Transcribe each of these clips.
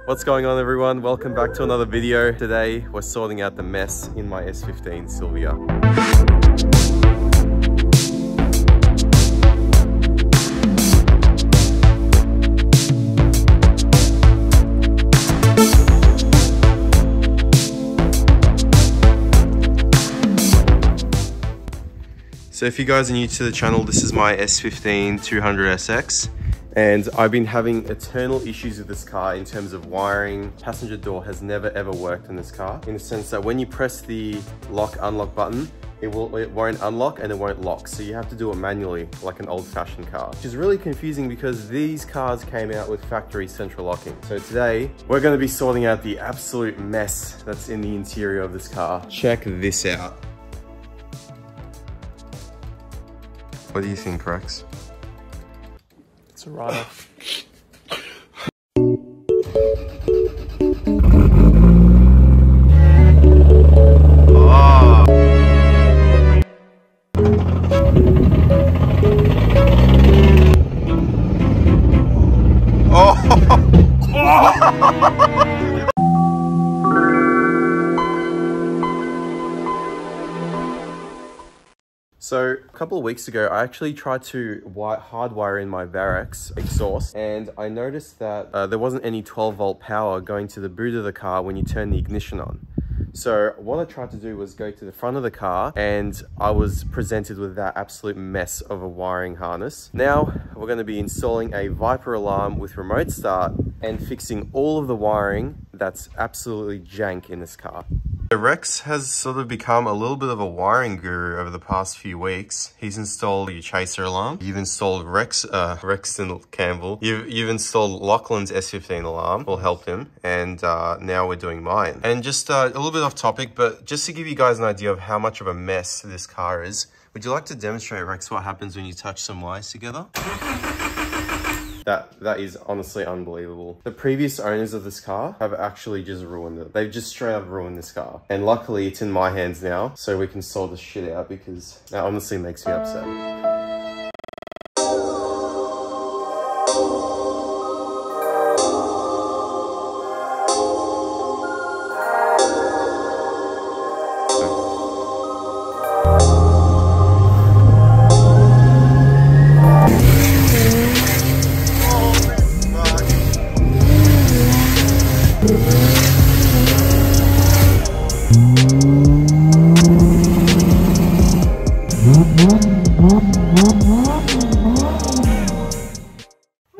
What's going on, everyone? Welcome back to another video. Today we're sorting out the mess in my S15 Sylvia. So if you guys are new to the channel, this is my S15 200SX. And I've been having eternal issues with this car in terms of wiring. Passenger door has never ever worked in this car, in the sense that when you press the lock unlock button, it won't unlock and it won't lock. So you have to do it manually, like an old-fashioned car, which is really confusing because these cars came out with factory central locking. So today we're going to be sorting out the absolute mess that's in the interior of this car. Check this out. What do you think, Rex? It's a write-off. So a couple of weeks ago, I actually tried to hardwire in my Varex exhaust, and I noticed that there wasn't any 12-volt power going to the boot of the car when you turn the ignition on. So what I tried to do was go to the front of the car, and I was presented with that absolute mess of a wiring harness. Now we're going to be installing a Viper alarm with remote start and fixing all of the wiring that's absolutely jank in this car. Rex has sort of become a little bit of a wiring guru over the past few weeks. He's installed your chaser alarm. You've installed Rexton Campbell. You've installed Lachlan's S15 alarm. Will help him. And now we're doing mine. And just a little bit off topic, but just to give you guys an idea of how much of a mess this car is, would you like to demonstrate, Rex, what happens when you touch some wires together? That is honestly unbelievable. The previous owners of this car have actually just ruined it. They've just straight up ruined this car. And luckily it's in my hands now, so we can sort this shit out, because that honestly makes me upset.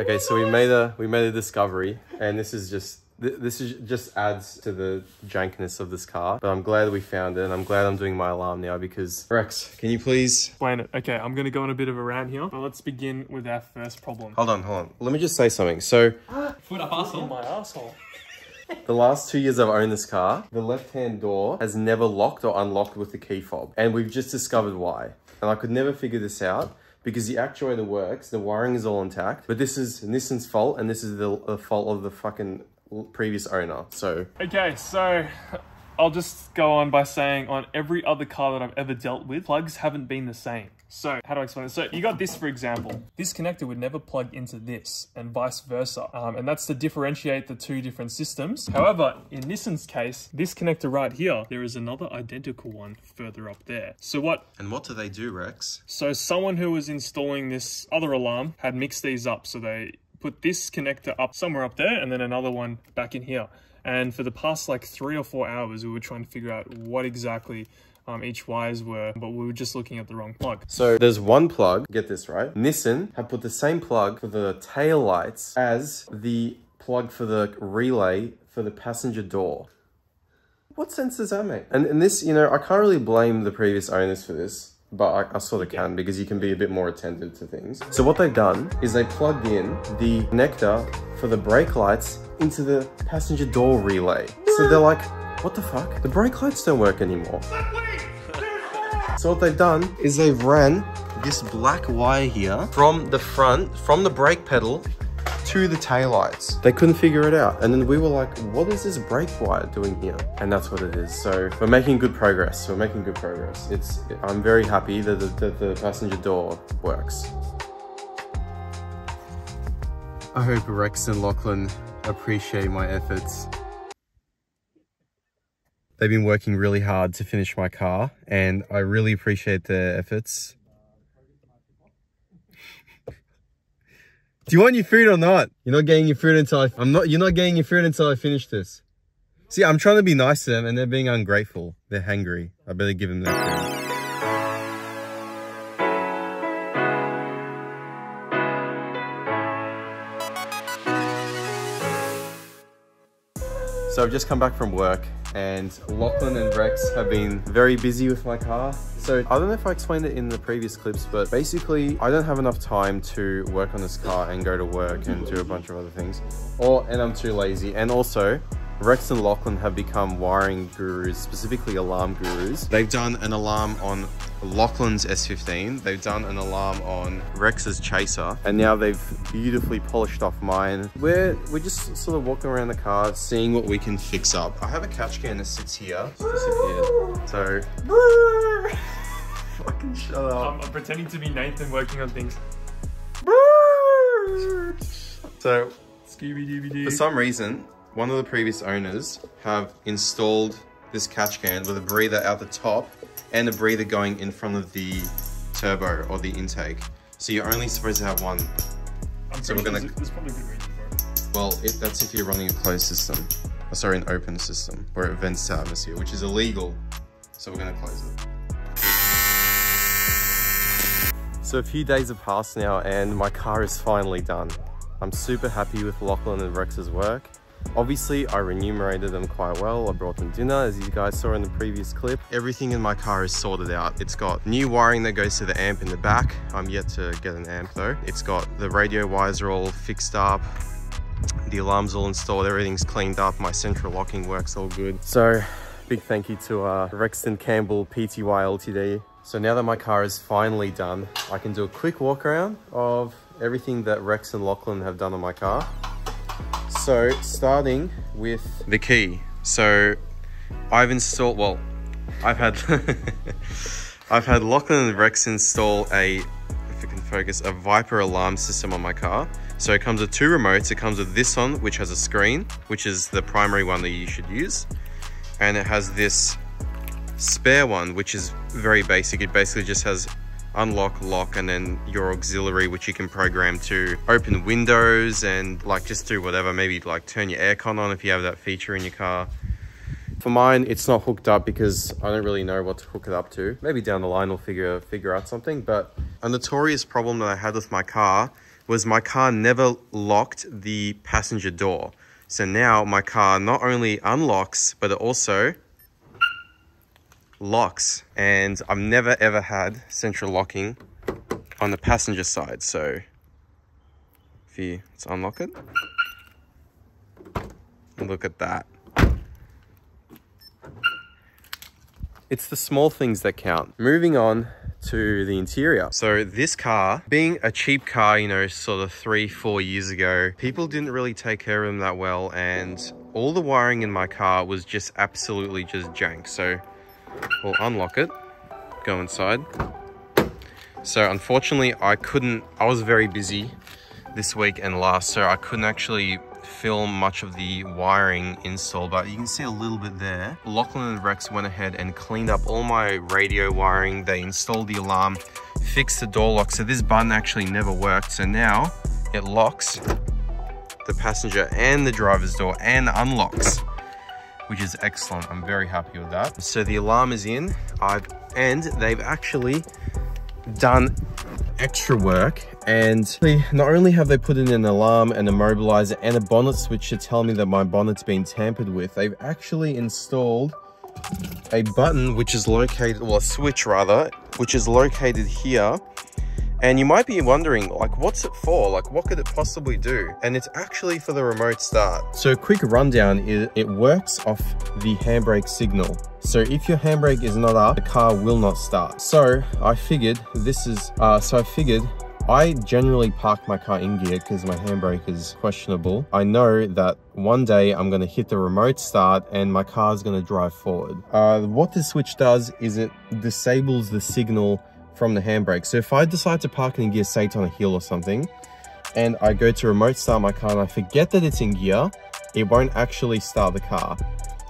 Okay, so we made a discovery, and this just adds to the jankness of this car. But I'm glad we found it, and I'm glad I'm doing my alarm now, because Rex, can you please explain it? Okay, I'm gonna go on a bit of a rant here, but let's begin with our first problem. Hold on. Let me just say something. So, Foot up asshole. My asshole. The last 2 years I've owned this car, the left-hand door has never locked or unlocked with the key fob, and we've just discovered why. And I could never figure this out, because the actuator works, the wiring is all intact, but this is Nissan's fault, and this is the fault of the fucking previous owner. So okay, so I'll just go on by saying, on every other car that I've ever dealt with, plugs haven't been the same. So how do I explain it? So you got this, for example. This connector would never plug into this, and vice versa. And that's to differentiate the two different systems. However, in Nissan's case, this connector right here, there is another identical one further up there. So what do they do, Rex? So someone who was installing this other alarm had mixed these up. So they put this connector up somewhere up there, and then another one back in here. And for the past like 3 or 4 hours, we were trying to figure out what exactly each wires were, but we were just looking at the wrong plug. So there's one plug, get this right, Nissan have put the same plug for the tail lights as the plug for the relay for the passenger door. What sense does that make? And this, you know, I can't really blame the previous owners for this, but I sort of can, because you can be a bit more attentive to things. So what they've done is they plugged in the connector for the brake lights into the passenger door relay. So they're like, what the fuck? The brake lights don't work anymore. So what they've done is they've ran this black wire here from the front, from the brake pedal to the taillights. They couldn't figure it out. And then we were like, what is this brake wire doing here? And that's what it is. So we're making good progress. I'm very happy that the passenger door works. I hope Rex and Lachlan appreciate my efforts. They've been working really hard to finish my car, and I really appreciate their efforts. Do you want your food or not? You're not getting your food until you're not getting your food until I finish this. See, I'm trying to be nice to them and they're being ungrateful. They're hungry. I better give them their food. So I've just come back from work and Lachlan and Rex have been very busy with my car. So I don't know if I explained it in the previous clips, but basically I don't have enough time to work on this car and go to work and do a bunch of other things. And I'm too lazy. And also, Rex and Lachlan have become wiring gurus, specifically alarm gurus. They've done an alarm on Lachlan's S15. They've done an alarm on Rex's Chaser. And now they've beautifully polished off mine. We're just sort of walking around the car, seeing what we can fix up. I have a catch can that sits here. It's disappeared. So, fucking shut up. I'm pretending to be Nathan working on things. So, Scooby-Dooby-Doo. For some reason, one of the previous owners have installed this catch can with a breather out the top and a breather going in front of the turbo or the intake. So you're only supposed to have one. So we're gonna. There's probably a good reason for it. Well, that's if you're running a closed system. Oh, sorry, an open system where it vents to atmosphere, which is illegal. So we're gonna close it. So a few days have passed now and my car is finally done. I'm super happy with Lachlan and Rex's work. Obviously, I remunerated them quite well. I brought them dinner, as you guys saw in the previous clip. Everything in my car is sorted out. It's got new wiring that goes to the amp in the back. I'm yet to get an amp though. It's got the radio wires are all fixed up. The alarm's all installed. Everything's cleaned up. My central locking works all good. So, big thank you to Rexton Campbell Pty Ltd. So now that my car is finally done, I can do a quick walk around of everything that Rex and Lachlan have done on my car. So starting with the key. So I've installed, well, I've had Lachlan and Rex install if you can focus, a Viper alarm system on my car. So it comes with two remotes. It comes with this one, which has a screen, which is the primary one that you should use. And it has this spare one, which is very basic. It basically just has unlock, lock, and then your auxiliary, which you can program to open windows and like just do whatever, maybe like turn your aircon on if you have that feature in your car. For mine, it's not hooked up because I don't really know what to hook it up to. Maybe down the line we'll figure out something. But a notorious problem that I had with my car was my car never locked the passenger door. So now my car not only unlocks, but it also locks, and I've never ever had central locking on the passenger side. So let's unlock it, and look at that. It's the small things that count. Moving on to the interior. So this car, being a cheap car, you know, sort of 3-4 years ago, people didn't really take care of them that well, and all the wiring in my car was just absolutely just jank. So we'll unlock it, go inside. So unfortunately I was very busy this week and last, so I couldn't actually film much of the wiring install, but you can see a little bit there. Lachlan and Rex went ahead and cleaned up all my radio wiring. They installed the alarm, fixed the door lock. So this button actually never worked. So now it locks the passenger and the driver's door and unlocks, which is excellent. I'm very happy with that. So the alarm is in, and they've actually done extra work, and not only have they put in an alarm and a mobilizer and a bonnet switch to tell me that my bonnet's been tampered with, they've actually installed a button which is located, well, a switch rather, which is located here. And you might be wondering, like, what's it for? Like, what could it possibly do? And it's actually for the remote start. So a quick rundown is it works off the handbrake signal. So if your handbrake is not up, the car will not start. So I figured I generally park my car in gear because my handbrake is questionable. I know that one day I'm going to hit the remote start and my car is going to drive forward. What this switch does is it disables the signal from the handbrake. So if I decide to park in gear, say it's on a hill or something, and I go to remote start my car and I forget that it's in gear, it won't actually start the car.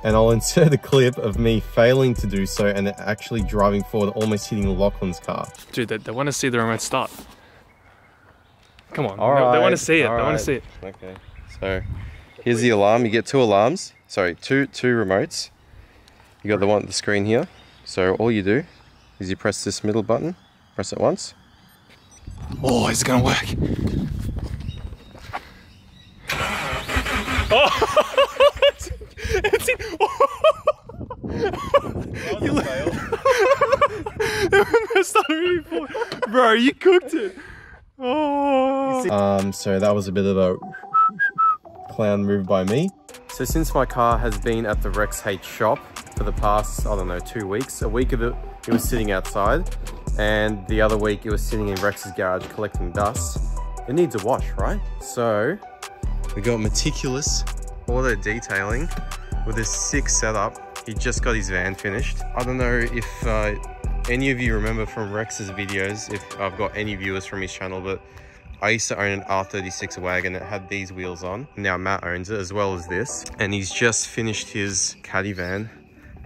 And I'll insert a clip of me failing to do so and actually driving forward, almost hitting Lachlan's car. Dude, they want to see the remote start. Come on, All they want right, to see it. all They want right. to see it. Okay, so here's the alarm. You get two alarms. Sorry, two remotes. You got the one at the screen here. So all you do is you press this middle button, press it once. Oh, is it gonna work? Oh, it's in. You started really forward. Bro, you cooked it. Oh. So that was a bit of a clown move by me. So since my car has been at the Rex H shop for the past, I don't know, 2 weeks, a week of it was sitting outside, and the other week it was sitting in Rex's garage collecting dust. It needs a wash, right? So we got meticulous auto detailing with this sick setup. He just got his van finished. I don't know if any of you remember from Rex's videos, if I've got any viewers from his channel, but I used to own an R36 wagon that had these wheels on. Now Matt owns it as well as this. And he's just finished his caddy van.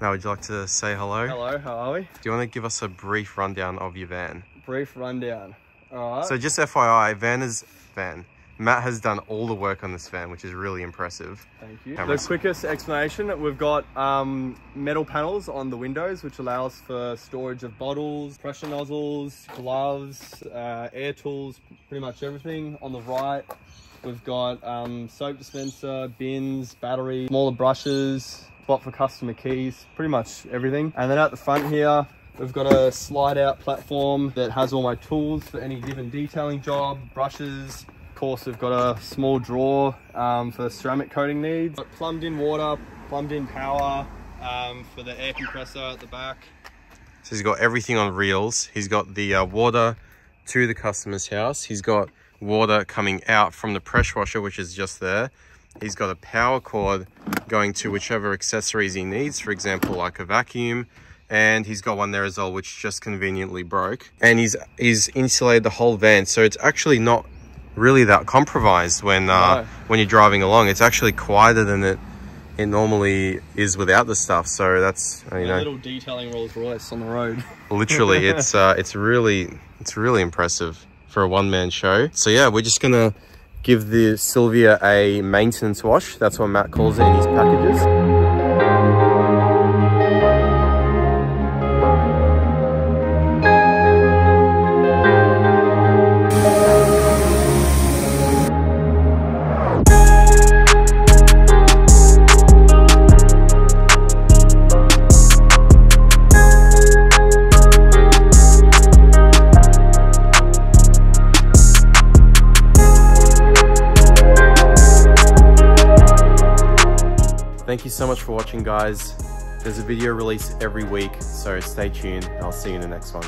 Now would you like to say hello? Hello, how are we? Do you want to give us a brief rundown of your van? Brief rundown. Alright. So just FYI, van. Matt has done all the work on this van, which is really impressive. Thank you. Cameras. The quickest explanation, we've got metal panels on the windows, which allows for storage of bottles, pressure nozzles, gloves, air tools, pretty much everything. On the right, we've got soap dispenser, bins, batteries, smaller brushes, spot for customer keys, pretty much everything. And then at the front here, we've got a slide out platform that has all my tools for any given detailing job, brushes. Of course, we've got a small drawer for ceramic coating needs. Got plumbed in water, plumbed in power for the air compressor at the back. So he's got everything on reels. He's got the water to the customer's house. He's got water coming out from the pressure washer, which is just there. He's got a power cord going to whichever accessories he needs, for example, like a vacuum. And he's got one there as well, which just conveniently broke. And he's insulated the whole van, so it's actually not really that compromised when you're driving along. It's actually quieter than it normally is without the stuff. So that's you know, little detailing Rolls Royce on the road. Literally, it's really impressive for a one-man show. So yeah, we're just gonna give the Sylvia a maintenance wash. That's what Matt calls it in his packages. Thank you so much for watching, guys. There's a video released every week, so stay tuned. I'll see you in the next one.